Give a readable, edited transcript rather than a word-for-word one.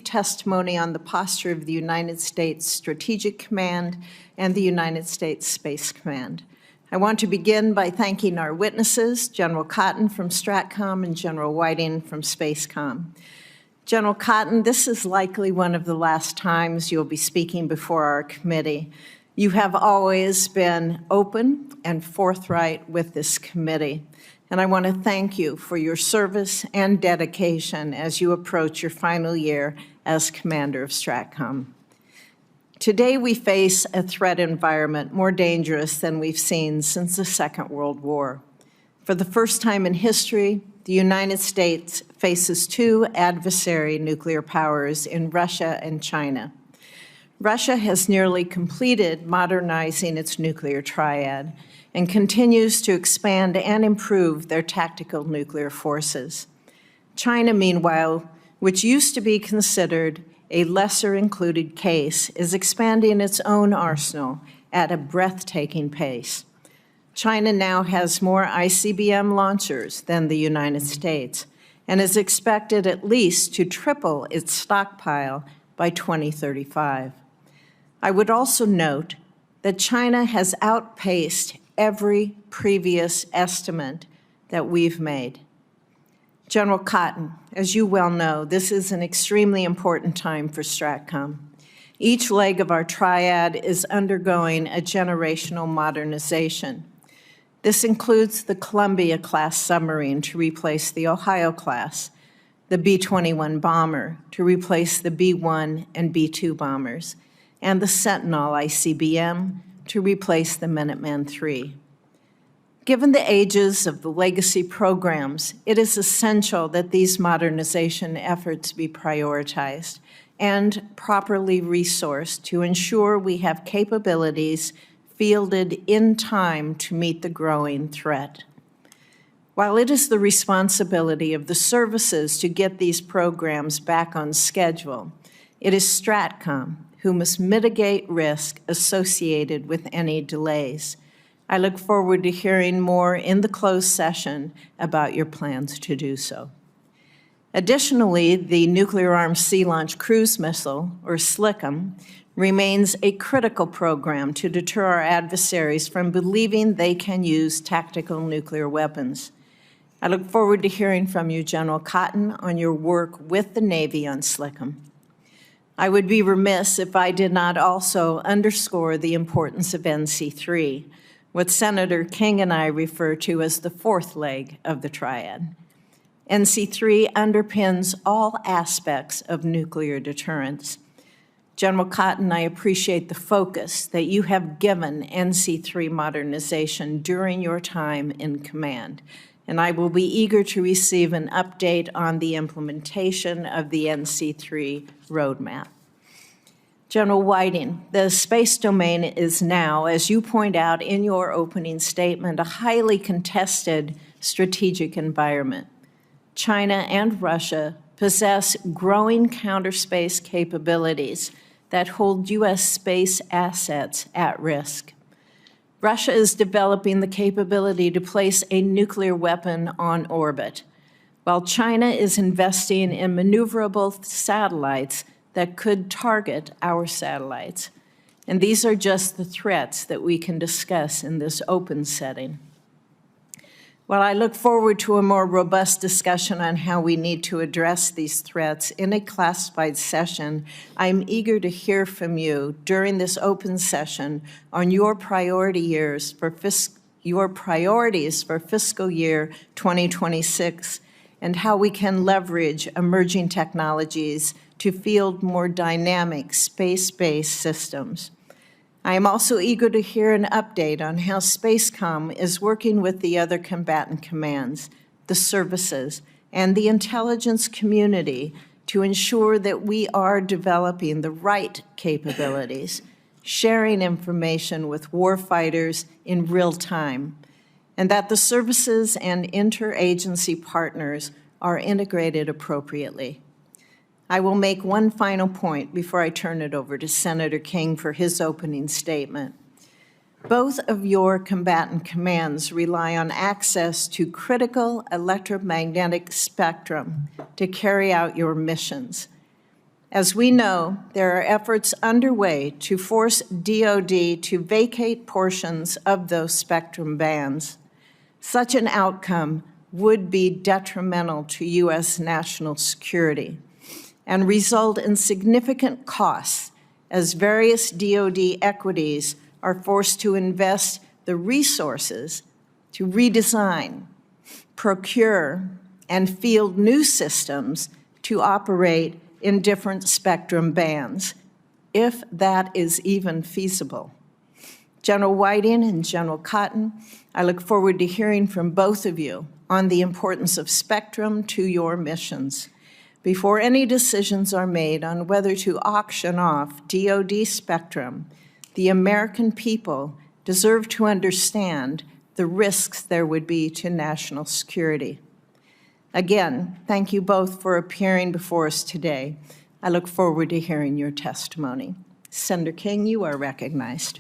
testimony on the posture of the United States Strategic Command and the United States Space Command. I want to begin by thanking our witnesses, General Cotton from STRATCOM and General Whiting from SpaceCom. General Cotton, this is likely one of the last times you'll be speaking before our committee. You have always been open and forthright with this committee, and I want to thank you for your service and dedication as you approach your final year as Commander of STRATCOM. Today we face a threat environment more dangerous than we've seen since the Second World War. For the first time in history, the United States faces two adversary nuclear powers in Russia and China. Russia has nearly completed modernizing its nuclear triad and continues to expand and improve their tactical nuclear forces. China, meanwhile, which used to be considered a lesser included case, is expanding its own arsenal at a breathtaking pace. China now has more ICBM launchers than the United States and is expected at least to triple its stockpile by 2035. I would also note that China has outpaced every previous estimate that we've made. General Cotton, as you well know, this is an extremely important time for STRATCOM. Each leg of our triad is undergoing a generational modernization. This includes the Columbia-class submarine to replace the Ohio-class, the B-21 bomber to replace the B-1 and B-2 bombers, and the Sentinel ICBM to replace the Minuteman III. Given the ages of the legacy programs, it is essential that these modernization efforts be prioritized and properly resourced to ensure we have capabilities fielded in time to meet the growing threat. While it is the responsibility of the services to get these programs back on schedule, it is STRATCOM who must mitigate risk associated with any delays. I look forward to hearing more in the closed session about your plans to do so. Additionally, the Nuclear-Armed Sea-Launched Cruise Missile, or SLCM, remains a critical program to deter our adversaries from believing they can use tactical nuclear weapons. I look forward to hearing from you, General Cotton, on your work with the Navy on SLCM. I would be remiss if I did not also underscore the importance of NC3, what Senator King and I refer to as the fourth leg of the triad. NC3 underpins all aspects of nuclear deterrence. General Cotton, I appreciate the focus that you have given NC3 modernization during your time in command, and I will be eager to receive an update on the implementation of the NC3 roadmap. General Whiting, the space domain is now, as you point out in your opening statement, a highly contested strategic environment. China and Russia possess growing counterspace capabilities that hold U.S. space assets at risk. Russia is developing the capability to place a nuclear weapon on orbit, while China is investing in maneuverable satellites that could target our satellites. And these are just the threats that we can discuss in this open setting. While I look forward to a more robust discussion on how we need to address these threats in a classified session, I'm eager to hear from you during this open session on your priorities for fiscal year 2026 and how we can leverage emerging technologies to field more dynamic space-based systems. I am also eager to hear an update on how SpaceCom is working with the other combatant commands, the services, and the intelligence community to ensure that we are developing the right capabilities, sharing information with warfighters in real time, and that the services and interagency partners are integrated appropriately. I will make one final point before I turn it over to Senator King for his opening statement. Both of your combatant commands rely on access to critical electromagnetic spectrum to carry out your missions. As we know, there are efforts underway to force DoD to vacate portions of those spectrum bands. Such an outcome would be detrimental to U.S. national security and result in significant costs as various DoD equities are forced to invest the resources to redesign, procure, and field new systems to operate in different spectrum bands, if that is even feasible. General Whiting and General Cotton, I look forward to hearing from both of you on the importance of spectrum to your missions. Before any decisions are made on whether to auction off DoD spectrum, the American people deserve to understand the risks there would be to national security. Again, thank you both for appearing before us today. I look forward to hearing your testimony. Senator King, you are recognized.